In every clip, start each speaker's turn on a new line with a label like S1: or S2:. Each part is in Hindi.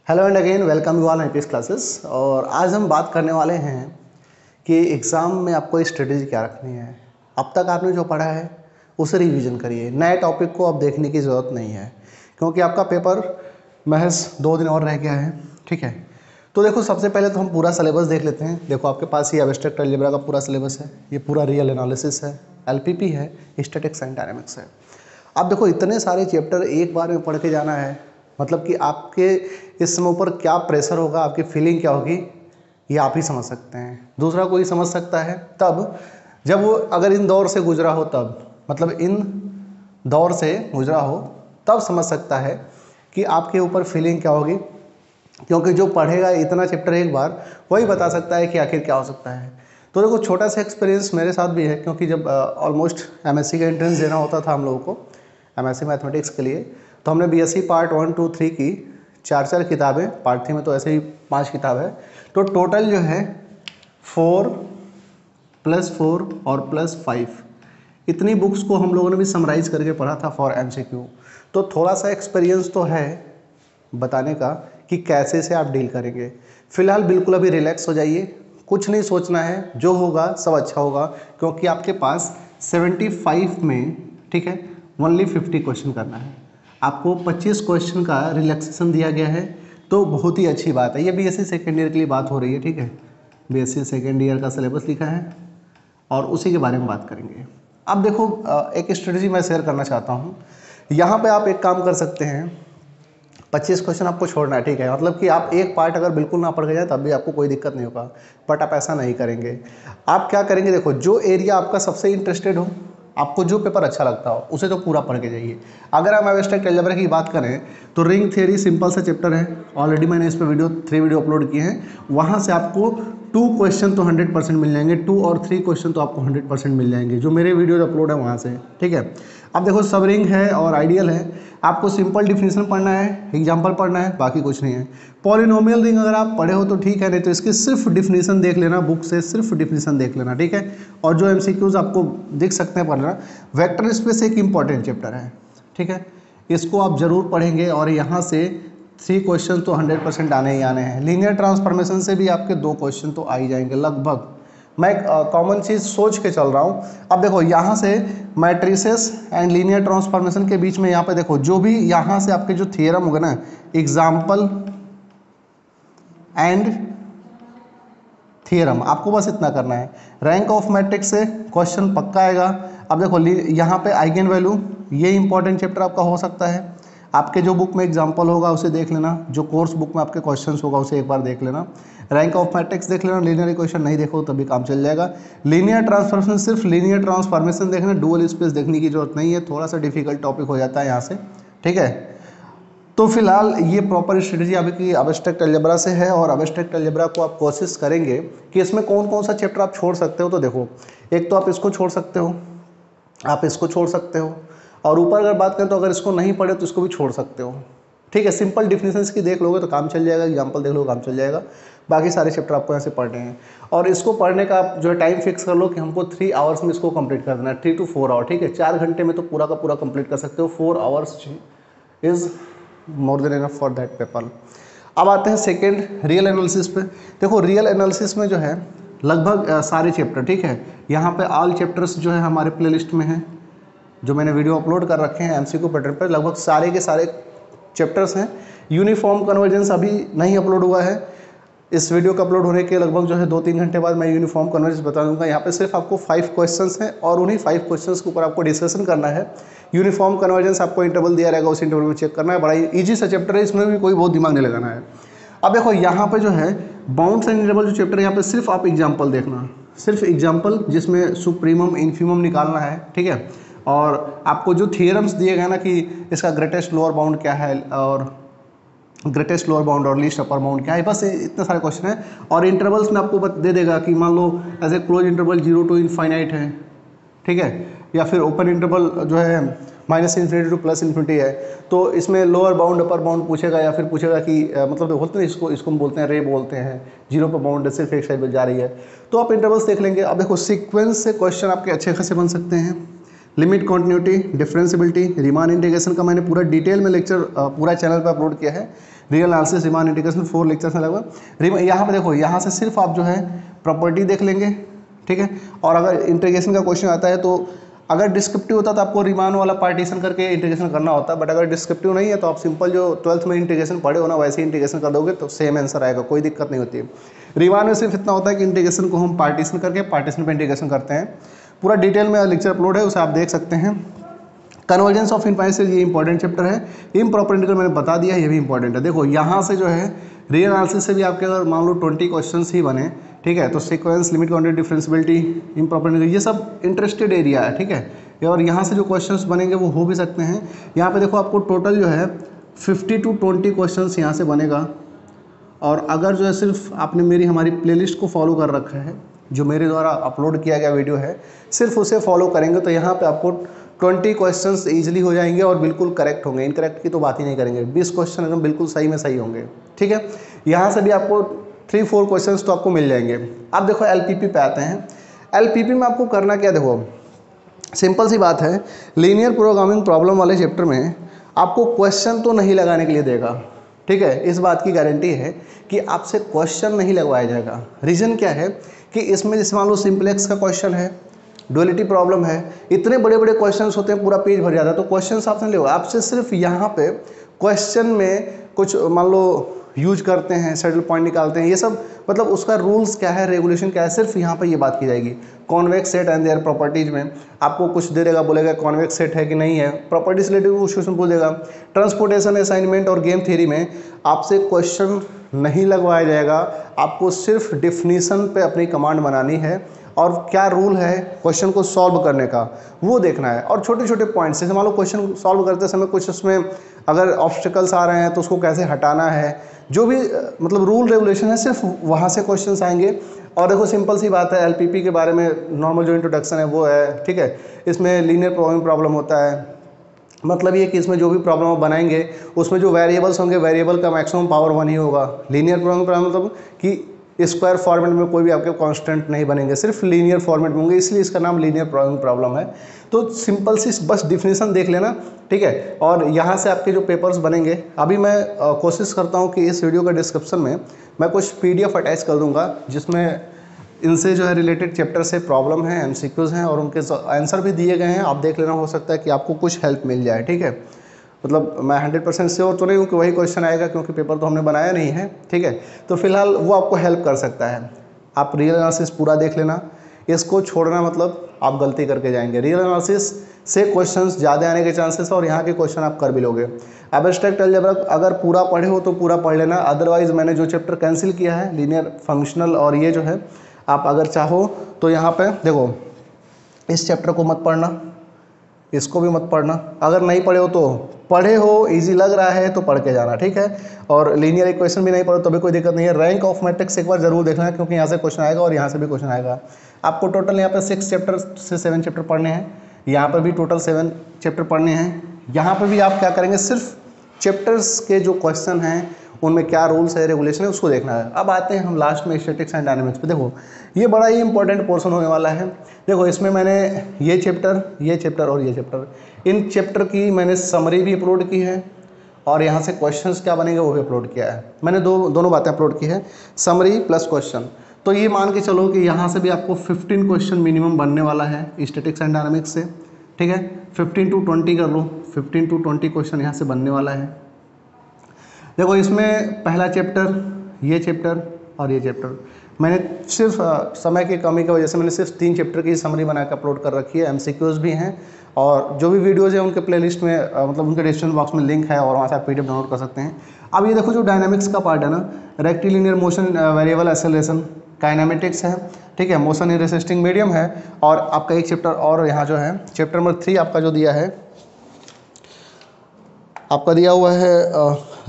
S1: Hello and again welcome you all APS classes. और आज हम बात करने वाले हैं कि एग्ज़ाम में आपको स्ट्रेटेजी क्या रखनी है। अब तक आपने जो पढ़ा है उसे रिवीजन करिए, नए टॉपिक को अब देखने की ज़रूरत नहीं है क्योंकि आपका पेपर महज 2 दिन और रह गया है। ठीक है, तो देखो सबसे पहले तो हम पूरा सिलेबस देख लेते हैं। देखो आपके पास ये एब्स्ट्रैक्ट अलजेब्रा का पूरा सिलेबस है, ये पूरा रियल एनालिसिस है, एलपीपी है, स्टैटिक्स एंड डायनामिक्स है। अब देखो इतने सारे चैप्टर एक बार में पढ़ के जाना है, मतलब कि आपके इस समय ऊपर क्या प्रेशर होगा, आपकी फीलिंग क्या होगी, ये आप ही समझ सकते हैं। दूसरा कोई समझ सकता है तब जब वो अगर इन दौर से गुजरा हो, तब मतलब इन दौर से गुजरा हो तब समझ सकता है कि आपके ऊपर फीलिंग क्या होगी, क्योंकि जो पढ़ेगा इतना चैप्टर एक बार वही बता सकता है कि आखिर क्या हो सकता है। तो देखो छोटा सा एक्सपीरियंस मेरे साथ भी है, क्योंकि जब ऑलमोस्ट एमएससी का एंट्रेंस देना होता था हम लोगों को एमएससी मैथमेटिक्स के लिए, तो हमने बीएससी पार्ट 1, 2, 3 की 4 किताबें, पार्ट 3 में तो ऐसे ही 5 किताब है, तो टोटल जो है 4 + 4 और +5 इतनी बुक्स को हम लोगों ने भी समराइज करके पढ़ा था फॉर एमसीक्यू। तो थोड़ा सा एक्सपीरियंस तो है बताने का कि कैसे से आप डील करेंगे। फिलहाल बिल्कुल अभी रिलैक्स हो जाइए, कुछ नहीं सोचना है, जो होगा सब अच्छा होगा, क्योंकि आपके पास 75 में, ठीक है, ओनली 50 क्वेश्चन करना है। आपको 25 क्वेश्चन का रिलैक्सेशन दिया गया है, तो बहुत ही अच्छी बात है। ये बीएससी सेकेंड ईयर के लिए बात हो रही है, ठीक है, बीएससी सेकेंड ईयर का सिलेबस लिखा है और उसी के बारे में बात करेंगे। अब देखो एक स्ट्रेटजी मैं शेयर करना चाहता हूँ। यहाँ पे आप एक काम कर सकते हैं, 25 क्वेश्चन आपको छोड़ना है, ठीक है, मतलब कि आप एक पार्ट अगर बिल्कुल ना पढ़ के जाए तब भी आपको कोई दिक्कत नहीं होगा, बट आप ऐसा नहीं करेंगे। आप क्या करेंगे, देखो जो एरिया आपका सबसे इंटरेस्टेड हो, आपको जो पेपर अच्छा लगता हो उसे तो पूरा पढ़ के जाइए। अगर हम एब्स्ट्रैक्ट अलजेब्रा की बात करें तो रिंग थ्योरी सिंपल सा चैप्टर है, ऑलरेडी मैंने इस पर 3 वीडियो अपलोड किए हैं। वहाँ से आपको 2 क्वेश्चन तो 100% मिल जाएंगे, 2 और 3 क्वेश्चन तो आपको 100% मिल जाएंगे, जो मेरे वीडियोज अपलोड है वहाँ से, ठीक है। अब देखो सब रिंग है और आइडियल है, आपको सिंपल डिफिनीशन पढ़ना है, एग्जाम्पल पढ़ना है, बाकी कुछ नहीं है। पॉलिनोमियल रिंग अगर आप पढ़े हो तो ठीक है, नहीं तो इसकी सिर्फ डिफिनीशन देख लेना, बुक से सिर्फ डिफिनीशन देख लेना, ठीक है। और जो एमसीक्यूज आपको दिख सकते हैं पढ़ना। वेक्टर स्पेस एक इंपॉर्टेंट चैप्टर है, ठीक है, इसको आप जरूर पढ़ेंगे और यहाँ से 3 क्वेश्चन तो 100% आने ही आने हैं। लीनियर ट्रांसफॉर्मेशन से भी आपके 2 क्वेश्चन तो आ ही जाएंगे लगभग। मैं कॉमन चीज़ सोच के चल रहा हूँ। अब देखो यहाँ से मैट्रिसेस एंड लीनियर ट्रांसफॉर्मेशन के बीच में यहाँ पे देखो जो भी यहाँ से आपके जो थियरम होगा ना, एग्जाम्पल एंड थियरम, आपको बस इतना करना है। रैंक ऑफ मैट्रिक्स से क्वेश्चन पक्का आएगा। अब देखो यहाँ पे आइगन वैल्यू, ये इंपॉर्टेंट चैप्टर आपका हो सकता है। आपके जो बुक में एग्जाम्पल होगा उसे देख लेना, जो कोर्स बुक में आपके क्वेश्चंस होगा उसे एक बार देख लेना। रैंक ऑफ मैट्रिक्स देख लेना, लीनियर इक्वेशन नहीं देखो तभी काम चल जाएगा। लीनियर ट्रांसफॉर्मेशन, सिर्फ लीनियर ट्रांसफॉर्मेशन देखना, डुअल स्पेस देखने की जरूरत नहीं है, थोड़ा सा डिफिकल्ट टॉपिक हो जाता है यहाँ से, ठीक है। तो फिलहाल ये प्रॉपर स्ट्रेटजी आपकी एब्स्ट्रैक्ट अलजेब्रा से है, और एब्स्ट्रैक्ट अलजेब्रा को आप कोशिश करेंगे कि इसमें कौन कौन सा चैप्टर आप छोड़ सकते हो। तो देखो एक तो आप इसको छोड़ सकते हो, आप इसको छोड़ सकते हो, और ऊपर अगर बात करें तो अगर इसको नहीं पढ़े तो इसको भी छोड़ सकते हो, ठीक है। सिंपल डिफिनीशंस की देख लोगे तो काम चल जाएगा, एग्जाम्पल देख लोगे काम चल जाएगा, बाकी सारे चैप्टर आपको यहाँ से पढ़ने हैं। और इसको पढ़ने का आप जो है टाइम फिक्स कर लो कि हमको 3 आवर्स में इसको कंप्लीट कर देना है, 3 to 4 आवर, ठीक है। 4 घंटे में तो पूरा का पूरा कंप्लीट कर सकते हो, 4 hours is more than enough for that paper. अब आते हैं सेकेंड रियल एनालिसिस पे। देखो रियल एनालिसिस में जो है लगभग सारे चैप्टर, ठीक है, यहाँ पे ऑल चैप्टर्स जो है हमारे प्लेलिस्ट में हैं, जो मैंने वीडियो अपलोड कर रखे हैं एमसीक्यू पैटर्न पर, लगभग सारे के सारे चैप्टर्स हैं। यूनिफॉर्म कन्वर्जेंस अभी नहीं अपलोड हुआ है, इस वीडियो का अपलोड होने के लगभग जो है 2-3 घंटे बाद मैं यूनिफॉर्म कन्वर्जेंस बता दूंगा। यहाँ पे सिर्फ आपको 5 क्वेश्चंस हैं और उन्हीं 5 क्वेश्चंस के ऊपर आपको डिस्कशन करना है। यूनिफॉर्म कन्वर्जेंस आपको इंटरवल दिया रहेगा, उस इंटरवल में चेक करना है, बड़ा ईजी सा चैप्टर है, इसमें भी कोई बहुत दिमाग नहीं लगाना है। अब देखो यहाँ पे जो है बाउंड्स एंड इंटरवल जो चैप्टर है, यहाँ पे सिर्फ आप एग्जाम्पल देखना, सिर्फ एग्जाम्पल जिसमें सुप्रीमम इन्फीमम निकालना है, ठीक है। और आपको जो थियरम्स दिए गए ना कि इसका ग्रेटेस्ट लोअर बाउंड क्या है और ग्रेटेस्ट लोअर बाउंड और लीस्ट अपर बाउंड क्या है, बस इतने सारे क्वेश्चन हैं। और इंटरवल्स में आपको दे देगा कि मान लो ऐसे क्लोज इंटरवल 0 to इनफाइनाइट है, ठीक है, या फिर ओपन इंटरवल जो है -∞ to +∞ है, तो इसमें लोअर बाउंड अपर बाउंड पूछेगा, या फिर पूछेगा कि मतलब होते हैं इसको हम बोलते हैं रे बोलते हैं, 0 पर बाउंड सिर्फ एक साइड पर जा रही है, तो आप इंटरवल्स देख लेंगे। अब देखो सीक्वेंस से क्वेश्चन आपके अच्छे खासे बन सकते हैं, limit continuity, differentiability, Riemann integration का मैंने पूरा डिटेल में लेक्चर पूरा चैनल पर अपलोड किया है। Real analysis, Riemann integration 4 lectures में लगभग। यहाँ पे देखो, यहाँ से सिर्फ आप जो है प्रॉपर्टी देख लेंगे, ठीक है। और अगर इंटीग्रेशन का क्वेश्चन आता है तो अगर डिस्क्रिप्टिव होता तो आपको रीमान वाला पार्टीशन करके इंटीग्रेशन करना होता, बट अगर डिस्क्रिप्टिव नहीं है तो आप सिंपल जो 12th में इंटीग्रेशन पढ़े हो ना वैसे ही इंटीग्रेशन कर दोगे तो सेम आंसर आएगा, कोई दिक्कत नहीं होती है। रीमान में सिर्फ इतना होता है कि इंटीग्रेशन को हम पार्टीशन करके पार्टीशन पे इंटीग्रेशन करते हैं। पूरा डिटेल में लेक्चर अपलोड है, उसे आप देख सकते हैं। कन्वर्जेंस ऑफ इनफाइनाइट सीरीज, ये इंपॉर्टेंट चैप्टर है। इम्प्रॉपर इंटीग्रल मैंने बता दिया, ये भी इंपॉर्टेंट है। देखो यहाँ से जो है रियल एनालिसिस से भी आपके अगर मान लो 20 क्वेश्चन ही बने, ठीक है, तो sequence, limit quantity, differentiability, improper integral, ये सब इंटरेस्टेड एरिया है, ठीक है। और यहाँ से जो क्वेश्चंस बनेंगे वो हो भी सकते हैं। यहाँ पे देखो आपको टोटल जो है 50 to 20 क्वेश्चंस यहाँ से बनेगा। और अगर जो है सिर्फ आपने मेरी हमारी प्लेलिस्ट को फॉलो कर रखा है, जो मेरे द्वारा अपलोड किया गया वीडियो है, सिर्फ उसे फॉलो करेंगे तो यहाँ पे आपको 20 क्वेश्चंस ईजिली हो जाएंगे और बिल्कुल करेक्ट होंगे। इनकरेक्ट की तो बात ही नहीं करेंगे, 20 क्वेश्चन एकदम बिल्कुल सही में सही होंगे, ठीक है। यहाँ से भी आपको 3-4 क्वेश्चंस तो आपको मिल जाएंगे। अब देखो एलपीपी पे आते हैं। एलपीपी में आपको करना क्या, देखो सिंपल सी बात है, लीनियर प्रोग्रामिंग प्रॉब्लम वाले चैप्टर में आपको क्वेश्चन तो नहीं लगाने के लिए देगा, ठीक है। इस बात की गारंटी है कि आपसे क्वेश्चन नहीं लगवाया जाएगा। रीज़न क्या है कि इसमें जैसे मान लो सिंपलेक्स का क्वेश्चन है, डुअलिटी प्रॉब्लम है, इतने बड़े बड़े क्वेश्चंस होते हैं, पूरा पेज भर जाता है, तो क्वेश्चंस आपसे नहीं लेगा। आपसे सिर्फ यहाँ पे क्वेश्चन में कुछ मान लो यूज करते हैं, सेटल पॉइंट निकालते हैं, ये सब मतलब उसका रूल्स क्या है, रेगुलेशन क्या है, सिर्फ यहाँ पे ये बात की जाएगी। Convex set and their properties में आपको कुछ दे देगा, बोलेगा कॉन्वेक्स सेट है कि नहीं है, प्रॉपर्टीज रिलेटेड कुछ क्वेश्चन पूछ देगा। ट्रांसपोर्टेशन, असाइनमेंट और गेम थ्योरी में आपसे क्वेश्चन नहीं लगवाया जाएगा, आपको सिर्फ डिफिनीशन पे अपनी कमांड बनानी है और क्या रूल है क्वेश्चन को सॉल्व करने का वो देखना है। और छोटे छोटे पॉइंट्स, जैसे मान लो क्वेश्चन सॉल्व करते समय कुछ उसमें अगर ऑब्स्टिकल्स आ रहे हैं तो उसको कैसे हटाना है, जो भी मतलब रूल रेगुलेशन है, सिर्फ वहाँ से क्वेश्चंस आएंगे। और देखो सिंपल सी बात है, एलपीपी के बारे में नॉर्मल जो इंट्रोडक्शन है वो है, ठीक है। इसमें लीनियर प्रोग्रामिंग प्रॉब्लम होता है, मतलब ये कि इसमें जो भी प्रॉब्लम आप बनाएंगे उसमें जो वेरिएबल्स होंगे, वेरिएबल का मैक्सिमम पावर 1 ही होगा। लीनियर प्रोग्रामिंग प्रॉब्लम मतलब कि स्क्वायर फॉर्मेट में कोई भी आपके कांस्टेंट नहीं बनेंगे, सिर्फ लीनियर फॉर्मेट में होंगे, इसलिए इसका नाम लीनियर प्रोग्रामिंग प्रॉब्लम है। तो सिंपल सी बस डिफिनीशन देख लेना, ठीक है। और यहाँ से आपके जो पेपर्स बनेंगे, अभी मैं कोशिश करता हूँ कि इस वीडियो का डिस्क्रिप्शन में मैं कुछ PDF अटैच कर दूँगा, जिसमें इनसे जो है रिलेटेड चैप्टर से प्रॉब्लम है, MCQs हैं और उनके आंसर भी दिए गए हैं, आप देख लेना, हो सकता है कि आपको कुछ हेल्प मिल जाए, ठीक है। मतलब मैं 100% श्योर तो नहीं हूँ कि वही क्वेश्चन आएगा, क्योंकि पेपर तो हमने बनाया नहीं है, ठीक है। तो फिलहाल वो आपको हेल्प कर सकता है। आप रियल एनालिसिस पूरा देख लेना, इसको छोड़ना मतलब आप गलती करके जाएंगे। रियल एनालिसिस से क्वेश्चंस ज़्यादा आने के चांसेस और यहाँ के क्वेश्चन आप कर भी लोगे। एब्स्ट्रैक्ट अलजेब्रा अगर पूरा पढ़े हो तो पूरा पढ़ लेना, अदरवाइज मैंने जो चैप्टर कैंसिल किया है लीनियर फंक्शनल और ये जो है, आप अगर चाहो तो यहाँ पे देखो, इस चैप्टर को मत पढ़ना, इसको भी मत पढ़ना। अगर नहीं पढ़े हो तो पढ़े हो, इजी लग रहा है तो पढ़ के जाना, ठीक है। और लीनियर इक्वेशन भी नहीं पढ़ो तो भी कोई दिक्कत नहीं है। रैंक ऑफ मैट्रिक्स एक बार जरूर देखना है, क्योंकि यहाँ से क्वेश्चन आएगा और यहाँ से भी क्वेश्चन आएगा। आपको टोटल यहाँ पे 6 चैप्टर से 7 चैप्टर पढ़ने हैं, यहाँ पर भी टोटल 7 चैप्टर पढ़ने हैं। यहाँ पर भी आप क्या करेंगे, सिर्फ चैप्टर्स के जो क्वेश्चन हैं उनमें क्या रूल्स है, रेगुलेशन है, उसको देखना है। अब आते हैं हम लास्ट में स्टैटिक्स एंड डायनामिक्स पे। देखो ये बड़ा ही इंपॉर्टेंट पोर्शन होने वाला है। देखो इसमें मैंने ये चैप्टर और ये चैप्टर, इन चैप्टर की मैंने समरी भी अपलोड की है और यहाँ से क्वेश्चंस क्या बनेंगे वो भी अपलोड किया है। मैंने दोनों बातें अपलोड की है, समरी प्लस क्वेश्चन। तो ये मान के चलो कि यहाँ से भी आपको 15 क्वेश्चन मिनिमम बनने वाला है स्टैटिक्स एंड डायनामिक्स से, ठीक है। 15 to 20 कर लो, 15 to 20 क्वेश्चन यहाँ से बनने वाला है। देखो इसमें पहला चैप्टर, ये चैप्टर और ये चैप्टर, मैंने सिर्फ समय की कमी की वजह से मैंने सिर्फ 3 चैप्टर की समरी बना के अपलोड कर रखी है। MCQs भी हैं और जो भी वीडियोज़ हैं उनके प्लेलिस्ट में मतलब उनके डिस्क्रिप्शन बॉक्स में लिंक है और वहाँ से आप PDF डाउनलोड कर सकते हैं। अब ये देखो जो डायनामिक्स का पार्ट है ना, rectilinear motion, variable acceleration, kinematics है, ठीक है, मोशन इन रेसिस्टिंग मीडियम है। और आपका एक चैप्टर और यहाँ जो है चैप्टर नंबर 3 आपका जो दिया है, आपका दिया हुआ है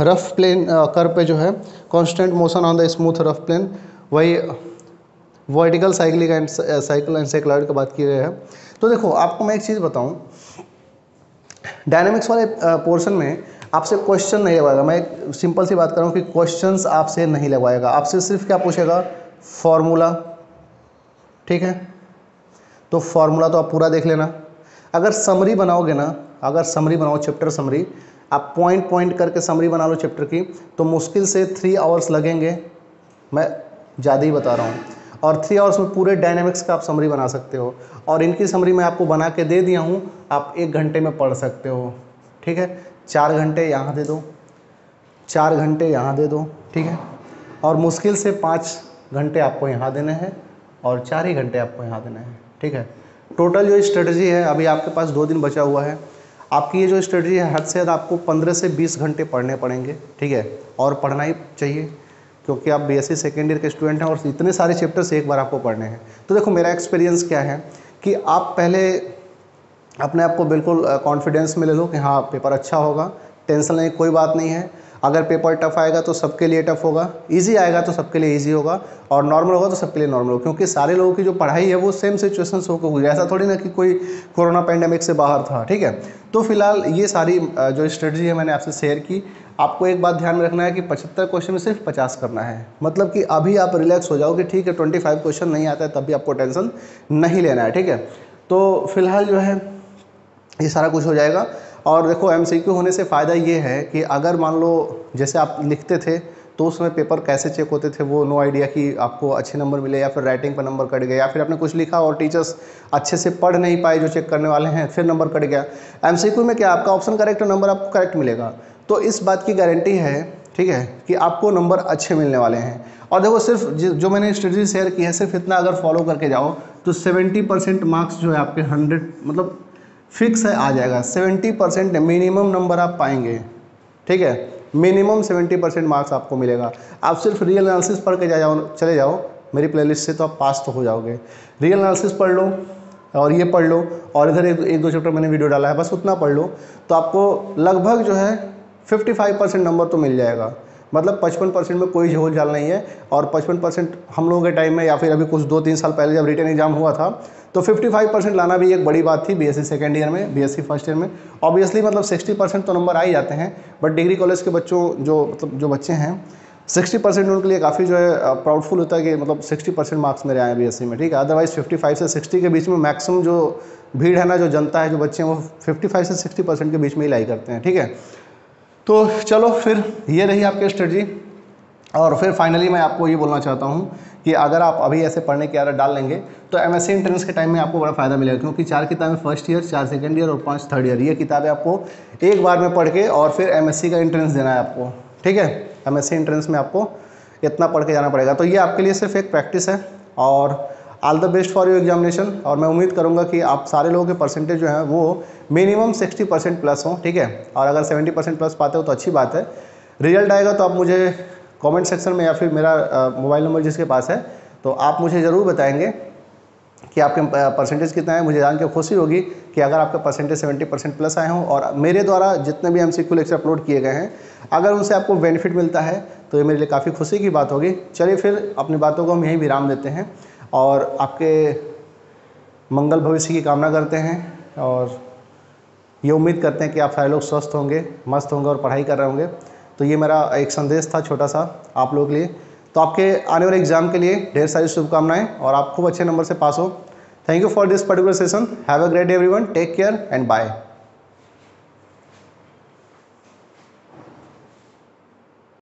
S1: रफ प्लेन कर्व पे जो है constant motion on the smooth rough plane, वही वर्टिकल साइकिल एंड साइक्लॉइड की बात की गई है। तो देखो आपको मैं एक चीज़ बताऊं, डायनामिक्स वाले पोर्शन में आपसे क्वेश्चन नहीं लगवाएगा। मैं एक सिंपल सी बात कर रहा हूँ कि क्वेश्चंस आपसे नहीं लगवाएगा, आपसे सिर्फ क्या पूछेगा, फॉर्मूला, ठीक है। तो फॉर्मूला तो आप पूरा देख लेना। अगर समरी बनाओगे ना, अगर समरी बनाओ, चैप्टर समरी, आप पॉइंट पॉइंट करके समरी बना लो चैप्टर की, तो मुश्किल से 3 आवर्स लगेंगे, मैं ज़्यादा ही बता रहा हूँ। और 3 आवर्स में पूरे डायनेमिक्स का आप समरी बना सकते हो। और इनकी समरी मैं आपको बना के दे दिया हूँ, आप 1 घंटे में पढ़ सकते हो, ठीक है। 4 घंटे यहाँ दे दो, 4 घंटे यहाँ दे दो, ठीक है। और मुश्किल से 5 घंटे आपको यहाँ देने हैं और 4 ही घंटे आपको यहाँ देने हैं, ठीक है। टोटल जो स्ट्रेटजी है, अभी आपके पास 2 दिन बचा हुआ है, आपकी ये जो स्ट्रेटजी है हद से हद आपको 15 से 20 घंटे पढ़ने पड़ेंगे, ठीक है। और पढ़ना ही चाहिए क्योंकि आप बीएससी सेकेंड ईयर के स्टूडेंट हैं और इतने सारे चैप्टर्स एक बार आपको पढ़ने हैं। तो देखो मेरा एक्सपीरियंस क्या है कि आप पहले अपने आप को बिल्कुल कॉन्फिडेंस में ले लो कि हाँ पेपर अच्छा होगा, टेंशन नहीं, कोई बात नहीं है। अगर पेपर टफ आएगा तो सबके लिए टफ होगा, इजी आएगा तो सबके लिए इजी होगा, और नॉर्मल होगा तो सबके लिए नॉर्मल होगा, क्योंकि सारे लोगों की जो पढ़ाई है वो सेम सिचुएशंस होकर, ऐसा थोड़ी ना कि कोई कोरोना पैंडेमिक से बाहर था, ठीक है। तो फिलहाल ये सारी जो स्ट्रेटजी है मैंने आपसे शेयर की। आपको एक बात ध्यान में रखना है कि 75 क्वेश्चन में सिर्फ 50 करना है, मतलब कि अभी आप रिलैक्स हो जाओ कि ठीक है 25 क्वेश्चन नहीं आता है तब भी आपको टेंशन नहीं लेना है, ठीक है। तो फिलहाल जो है ये सारा कुछ हो जाएगा। और देखो एमसीक्यू होने से फ़ायदा ये है कि अगर मान लो जैसे आप लिखते थे तो उसमें पेपर कैसे चेक होते थे वो नो आइडिया कि आपको अच्छे नंबर मिले या फिर राइटिंग पर नंबर कट गए या फिर आपने कुछ लिखा और टीचर्स अच्छे से पढ़ नहीं पाए जो चेक करने वाले हैं, फिर नंबर कट गया। एमसीक्यू में क्या आपका ऑप्शन करेक्ट, नंबर आपको करेक्ट मिलेगा, तो इस बात की गारंटी है, ठीक है, कि आपको नंबर अच्छे मिलने वाले हैं। और देखो सिर्फ जो मैंने स्ट्रेटजी शेयर की है सिर्फ इतना अगर फॉलो करके जाओ तो 70% मार्क्स जो है आपके 100 मतलब फिक्स है आ जाएगा। 70% मिनिमम नंबर आप पाएंगे, ठीक है, मिनिमम 70% मार्क्स आपको मिलेगा। आप सिर्फ रियल एनालिसिस पढ़ के चले जाओ मेरी प्लेलिस्ट से तो आप पास तो हो जाओगे। रियल एनालिसिस पढ़ लो और ये पढ़ लो और इधर एक दो चैप्टर मैंने वीडियो डाला है, बस उतना पढ़ लो तो आपको लगभग जो है 55% नंबर तो मिल जाएगा। मतलब 55% में कोई झोल झाल नहीं है। और 55% हम लोगों के टाइम में या फिर अभी कुछ 2-3 साल पहले जब रिटन एग्जाम हुआ था तो 55% लाना भी एक बड़ी बात थी बीएससी सेकेंड ईयर में, बीएससी फर्स्ट ईयर में। ऑब्वियसली मतलब 60% तो नंबर आ ही जाते हैं, बट डिग्री कॉलेज के बच्चों जो बच्चे हैं 60% उनके लिए काफ़ी जो है प्राउडफुल होता है कि मतलब 60% मार्क्स मेरे आए बीएससी में, ठीक है। अदरवाइज़ 55 से 60 के बीच में मैक्सिमम जो भीड़ है ना, जो जनता है, जो बच्चे हैं वो 55 से 60% के बीच में ही लाई करते हैं, ठीक है। तो चलो फिर ये रही आपकी स्ट्रेटजी। और फिर फाइनली मैं आपको ये बोलना चाहता हूँ कि अगर आप अभी ऐसे पढ़ने की आदत डाल लेंगे तो एमएससी एंट्रेंस के टाइम में आपको बड़ा फ़ायदा मिलेगा, क्योंकि 4 किताबें फर्स्ट ईयर, 4 सेकंड ईयर और 5 थर्ड ईयर, ये किताबें आपको एक बार में पढ़ के और फिर एमएससी का एंट्रेंस देना है आपको, ठीक है। एमएससी एंट्रेंस में आपको इतना पढ़ के जाना पड़ेगा। तो ये आपके लिए सिर्फ एक प्रैक्टिस है और all the best for your examination. और मैं उम्मीद करूंगा कि आप सारे लोगों के परसेंटेज जो है वो मिनिमम 60% प्लस हो, ठीक है। और अगर 70% प्लस पाते हो तो अच्छी बात है। रिजल्ट आएगा तो आप मुझे कमेंट सेक्शन में या फिर मेरा मोबाइल नंबर जिसके पास है तो आप मुझे ज़रूर बताएंगे कि आपके परसेंटेज कितना है। मुझे जान के खुशी होगी कि अगर आपका परसेंटेज 70% प्लस आए हों और मेरे द्वारा जितने भी एमसीक्यू लेक्चर अपलोड किए गए हैं अगर उनसे आपको बेनिफिट मिलता है तो ये मेरे लिए काफ़ी खुशी की बात होगी। चलिए फिर अपनी बातों को हम यहीं विराम देते हैं और आपके मंगल भविष्य की कामना करते हैं और ये उम्मीद करते हैं कि आप सारे लोग स्वस्थ होंगे, मस्त होंगे और पढ़ाई कर रहे होंगे। तो ये मेरा एक संदेश था छोटा सा आप लोगों के लिए। तो आपके आने वाले एग्जाम के लिए ढेर सारी शुभकामनाएं और आप खूब अच्छे नंबर से पास हो। Thank you for this particular session. Have a great day everyone, take care and bye.